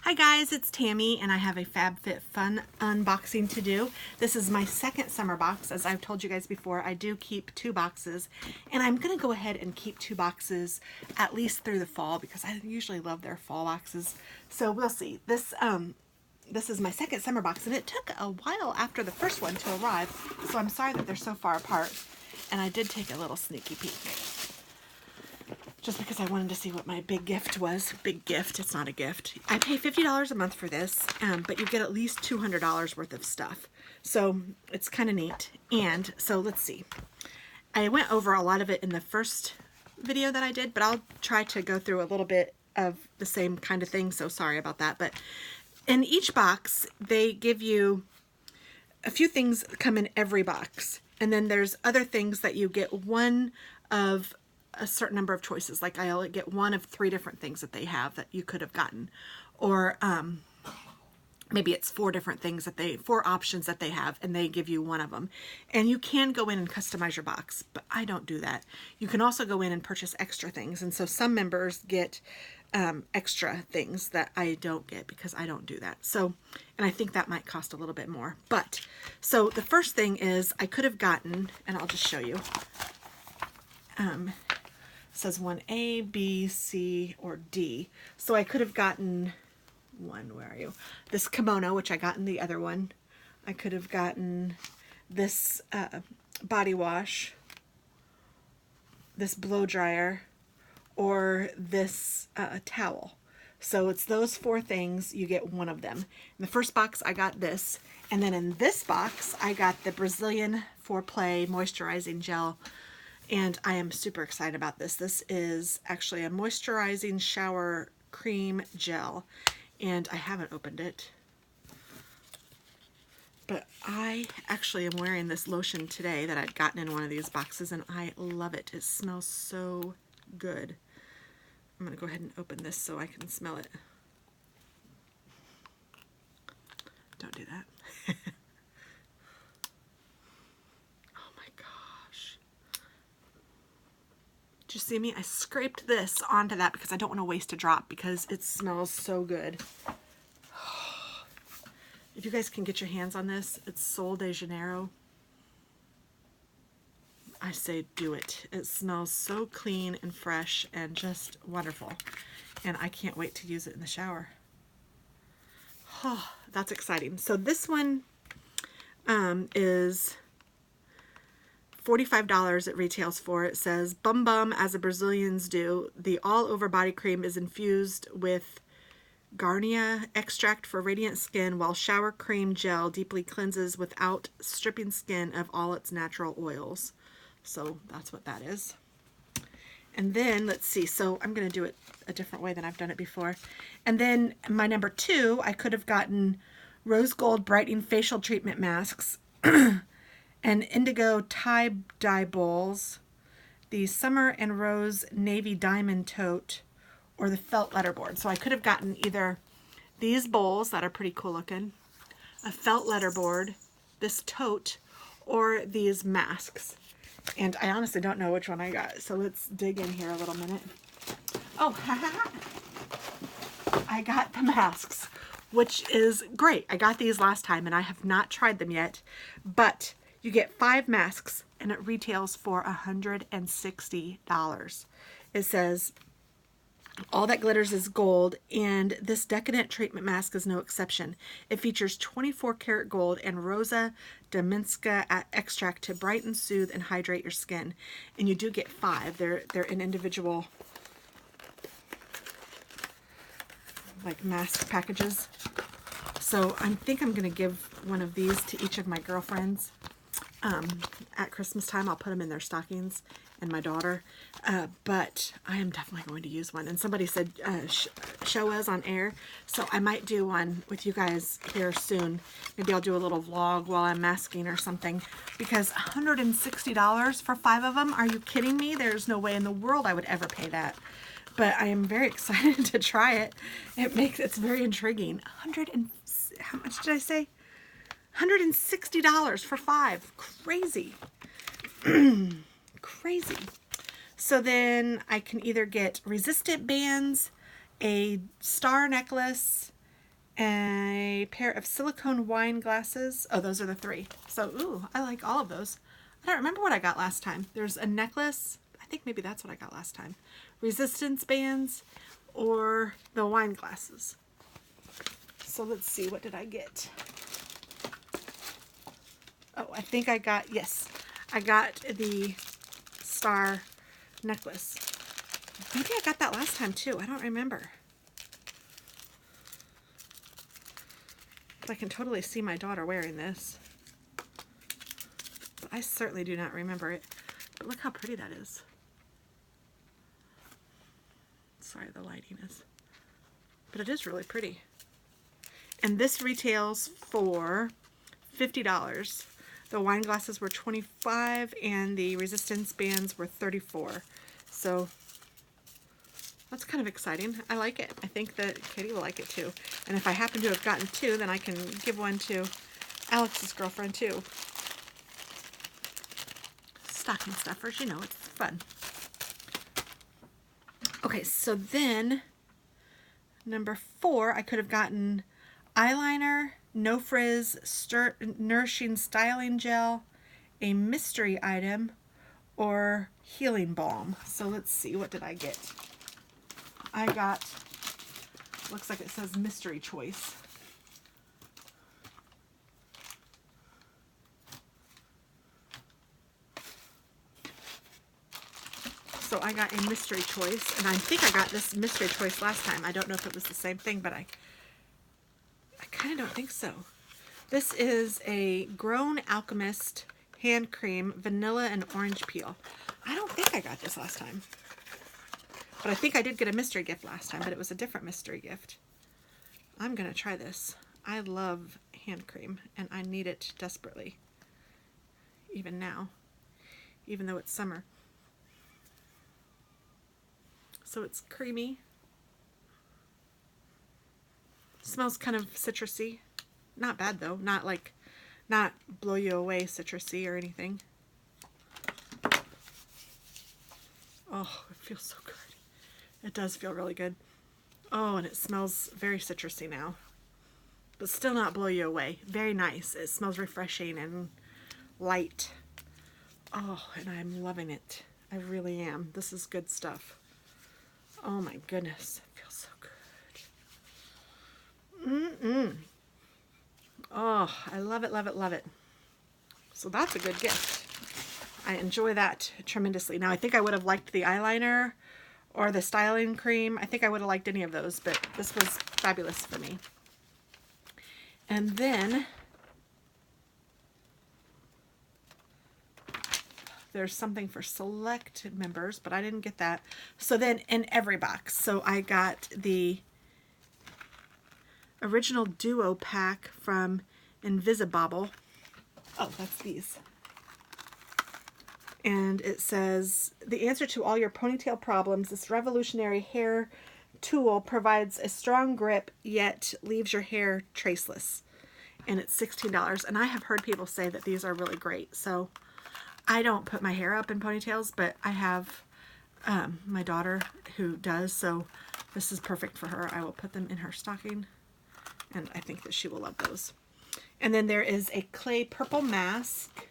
Hi guys, it's Tammy and I have a FabFitFun unboxing to do. This is my second summer box. As I've told you guys before, I do keep 2 boxes and I'm going to go ahead and keep 2 boxes at least through the fall because I usually love their fall boxes. So we'll see. This is my second summer box and it took a while after the first one to arrive, so I'm sorry that they're so far apart. And I did take a little sneaky peek, just because I wanted to see what my big gift was. Big gift, it's not a gift. I pay $50 a month for this, but you get at least $200 worth of stuff. So it's kind of neat. And so let's see. I went over a lot of it in the first video that I did, but I'll try to go through a little bit of the same kind of thing, so sorry about that. But in each box, they give you a few things come in every box. And then there's other things that you get one of a certain number of choices. Like I'll get one of 3 different things that they have that you could have gotten. Or maybe it's 4 different things that 4 options that they have and they give you one of them. And you can go in and customize your box, but I don't do that. You can also go in and purchase extra things. And so some members get extra things that I don't get because I don't do that. So, and I think that might cost a little bit more. But, so the first thing is I could have gotten, and I'll just show you. It says 1A, B, C, or D. So I could have gotten where are you? This kimono, which I got in the other one. I could have gotten this body wash, this blow dryer, or this towel. So it's those 4 things, you get one of them. In the first box I got this, and then in this box I got the Brazilian Foreplay Moisturizing Gel, and I am super excited about this. This is actually a moisturizing shower cream gel, and I haven't opened it. But I actually am wearing this lotion today that I'd gotten in one of these boxes, and I love it. It smells so good. I'm going to go ahead and open this so I can smell it. Don't do that. Oh my gosh. Did you see me? I scraped this onto that because I don't want to waste a drop because it smells so good. If you guys can get your hands on this, it's Sol de Janeiro. I say do it. It smells so clean and fresh and just wonderful. And I can't wait to use it in the shower. Oh, that's exciting. So this one is $45 it retails for. It says, bum bum as the Brazilians do. The all-over body cream is infused with Garnia extract for radiant skin, while shower cream gel deeply cleanses without stripping skin of all its natural oils. So that's what that is. And then let's see, so I'm going to do it a different way than I've done it before. And then my number 2, I could have gotten rose gold brightening facial treatment masks and indigo tie-dye bowls, the summer and rose navy diamond tote, or the felt letterboard. So I could have gotten either these bowls that are pretty cool looking, a felt letterboard, this tote, or these masks. And I honestly don't know which one I got, so let's dig in here a little minute. Oh, I got the masks, which is great. I got these last time and I have not tried them yet, but you get 5 masks and it retails for $160. It says, all that glitters is gold, and this decadent treatment mask is no exception. It features 24 karat gold and Rosa Dominska extract to brighten, soothe, and hydrate your skin. And you do get 5. They're in individual like mask packages. So I think I'm going to give one of these to each of my girlfriends. At Christmas time, I'll put them in their stockings, and my daughter, but I am definitely going to use one. And somebody said show us on air, so I might do one with you guys here soon. Maybe I'll do a little vlog while I'm masking or something, because $160 for 5 of them, are you kidding me? There's no way in the world I would ever pay that. But I am very excited to try it. It's very intriguing. How much did I say? $160 for 5. Crazy. Crazy. So then I can either get resistant bands, a star necklace, a pair of silicone wine glasses. Oh, those are the 3. So, ooh, I like all of those. I don't remember what I got last time. There's a necklace. I think maybe that's what I got last time. Resistance bands or the wine glasses. So let's see, what did I get? Oh, I think I got, yes, I got the star necklace. Maybe I got that last time too. I don't remember. I can totally see my daughter wearing this. But I certainly do not remember it. But look how pretty that is. Sorry, the lighting is. But it is really pretty. And this retails for $50. The wine glasses were $25 and the resistance bands were $34. So that's kind of exciting. I like it. I think that Katie will like it too. And if I happen to have gotten 2, then I can give one to Alex's girlfriend too. Stocking stuffers, you know, it's fun. Okay, so then number 4, I could have gotten eyeliner, no frizz, nourishing styling gel, a mystery item, or healing balm. So let's see, what did I get? I got, looks like it says mystery choice. So I got a mystery choice, and I think I got this mystery choice last time. I don't know if it was the same thing, but I kind of don't think so. This is a Grown Alchemist hand cream, vanilla and orange peel. I don't think I got this last time. But I think I did get a mystery gift last time, but it was a different mystery gift. I'm going to try this. I love hand cream, and I need it desperately. Even now. Even though it's summer. So it's creamy. Smells kind of citrusy. Not bad though. Not blow you away citrusy or anything. Oh, it feels so good. It does feel really good. Oh, and it smells very citrusy now. But still not blow you away. Very nice. It smells refreshing and light. Oh, and I'm loving it. I really am. This is good stuff. Oh my goodness. It feels so good. Oh, I love it, love it, love it. So that's a good gift. I enjoy that tremendously. Now, I think I would have liked the eyeliner or the styling cream. I think I would have liked any of those, but this was fabulous for me. And then there's something for select members, but I didn't get that. So then in every box, so I got the original duo pack from Invisibobble. Oh, that's these. And it says, the answer to all your ponytail problems, this revolutionary hair tool provides a strong grip, yet leaves your hair traceless. And it's $16. And I have heard people say that these are really great. So I don't put my hair up in ponytails, but I have my daughter who does. So this is perfect for her. I will put them in her stocking. And I think that she will love those. And then there is a clay purple mask.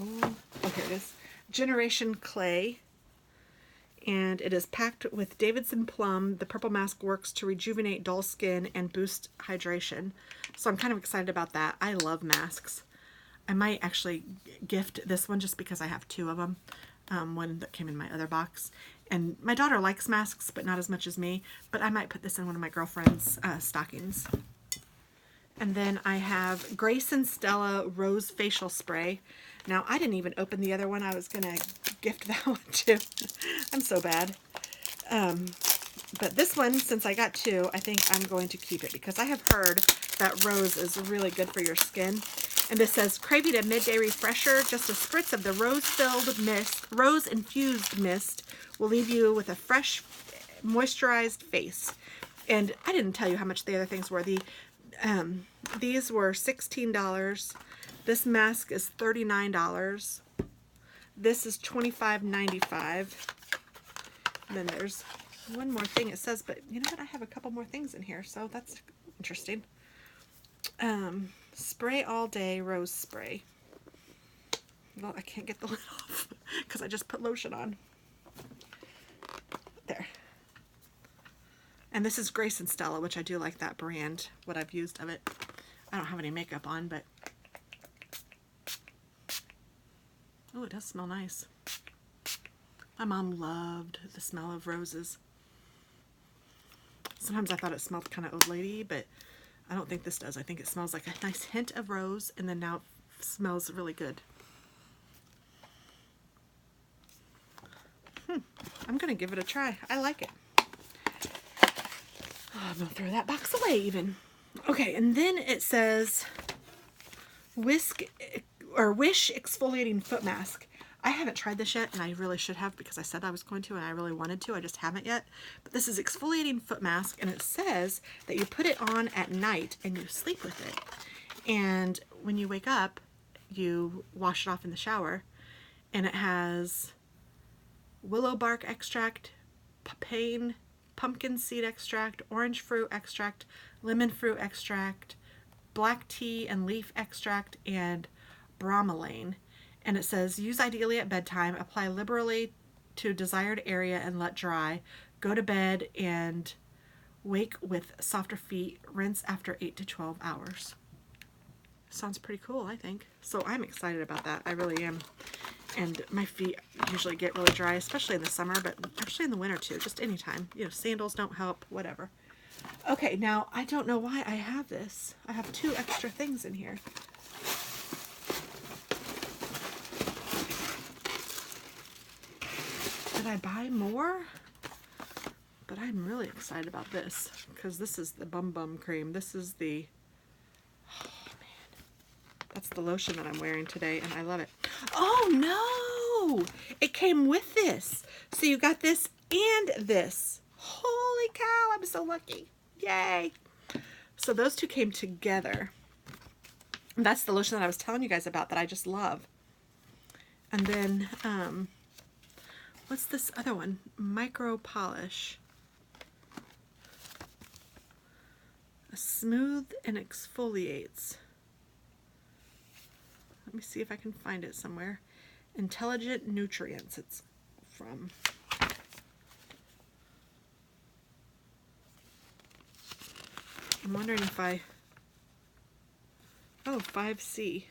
Oh, here it is. Generation Clay. And it is packed with Davidson Plum. The purple mask works to rejuvenate dull skin and boost hydration. So I'm kind of excited about that. I love masks. I might actually gift this one just because I have 2 of them. One that came in my other box. And my daughter likes masks, but not as much as me. But I might put this in one of my girlfriend's stockings. And then I have Grace and Stella Rose Facial Spray. Now, I didn't even open the other one. I was going to gift that one too. I'm so bad. But this one, since I got 2, I think I'm going to keep it because I have heard that rose is really good for your skin. And this says, craving a midday refresher, just a spritz of the rose-filled mist, rose-infused mist will leave you with a fresh, moisturized face. And I didn't tell you how much the other things were. These were $16. This mask is $39. This is $25.95. Then there's one more thing it says, but you know what? I have a couple more things in here, so that's interesting. Spray all day rose spray. Well, I can't get the lid off because I just put lotion on. There. And this is Grace and Stella, which I do like that brand, what I've used of it. I don't have any makeup on, but oh, it does smell nice. My mom loved the smell of roses. Sometimes I thought it smelled kind of old lady, but I don't think this does. I think it smells like a nice hint of rose, and then now it smells really good. I'm gonna give it a try. I like it. Oh, I'm gonna throw that box away even. Okay, and then it says Wish exfoliating foot mask. I haven't tried this yet, and I really should have because I said I was going to and I really wanted to. I just haven't yet. But this is exfoliating foot mask, and it says that you put it on at night and you sleep with it. And when you wake up, you wash it off in the shower, and it has willow bark extract, papain, pumpkin seed extract, orange fruit extract, lemon fruit extract, black tea and leaf extract, and bromelain. And it says, use ideally at bedtime, apply liberally to desired area and let dry. Go to bed and wake with softer feet. Rinse after 8 to 12 hours. Sounds pretty cool, I think. So I'm excited about that. I really am. And my feet usually get really dry, especially in the summer, but actually in the winter too, just anytime. You know, sandals don't help, whatever. Okay, now I don't know why I have this. I have 2 extra things in here. Did I buy more? But I'm really excited about this because this is the Bum Bum cream. This is the, oh man, that's the lotion that I'm wearing today, and I love it. Oh no! It came with this. So you got this and this. Holy cow, I'm so lucky. Yay! So those 2 came together. And that's the lotion that I was telling you guys about that I just love. And then, what's this other one? Micro Polish. Smooth and exfoliates. Let me see if I can find it somewhere. Intelligent Nutrients it's from. I'm wondering if I, oh, 5C.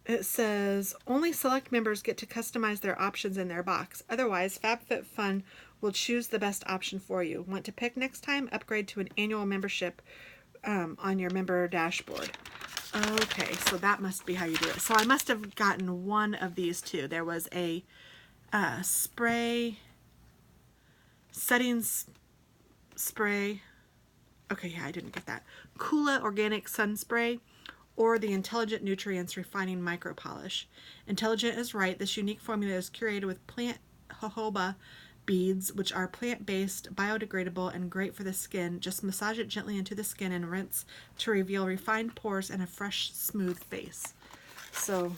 It says, only select members get to customize their options in their box. Otherwise, FabFitFun will choose the best option for you. Want to pick next time? Upgrade to an annual membership on your member dashboard. Okay, so that must be how you do it. So I must have gotten one of these 2. There was a spray, settings spray. Okay, yeah, I didn't get that. Kula Organic Sun Spray, or the Intelligent Nutrients Refining Micro Polish. Intelligent is right. This unique formula is curated with plant jojoba beads, which are plant-based, biodegradable, and great for the skin. Just massage it gently into the skin and rinse to reveal refined pores and a fresh, smooth face. So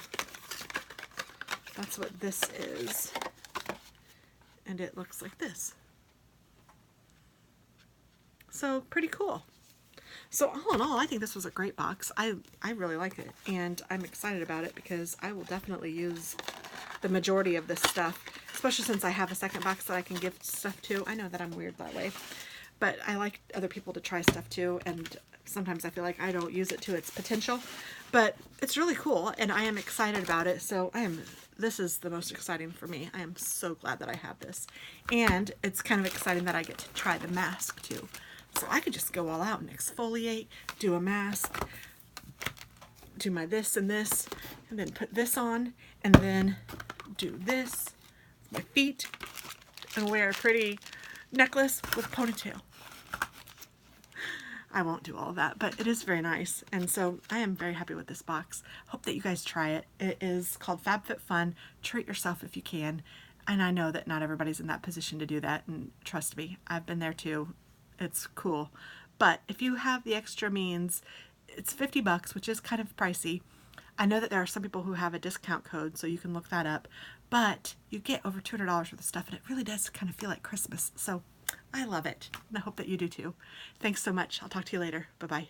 that's what this is. And it looks like this. So pretty cool. So all in all, I think this was a great box. I really like it, and I'm excited about it because I will definitely use the majority of this stuff, especially since I have a second box that I can gift stuff to. I know that I'm weird that way, but I like other people to try stuff too, and sometimes I feel like I don't use it to its potential, but it's really cool, and I am excited about it. So this is the most exciting for me. I am so glad that I have this, and it's kind of exciting that I get to try the mask too. So I could just go all out and exfoliate, do a mask, do my this and this, and then put this on, and then do this with my feet, and wear a pretty necklace with a ponytail. I won't do all of that, but it is very nice. And so I am very happy with this box. Hope that you guys try it. It is called FabFitFun. Treat yourself if you can. And I know that not everybody's in that position to do that. And trust me, I've been there too. It's cool. But if you have the extra means, it's $50, which is kind of pricey. I know that there are some people who have a discount code, so you can look that up, but you get over $200 worth of stuff, and it really does kind of feel like Christmas. So I love it, and I hope that you do too. Thanks so much. I'll talk to you later. Bye-bye.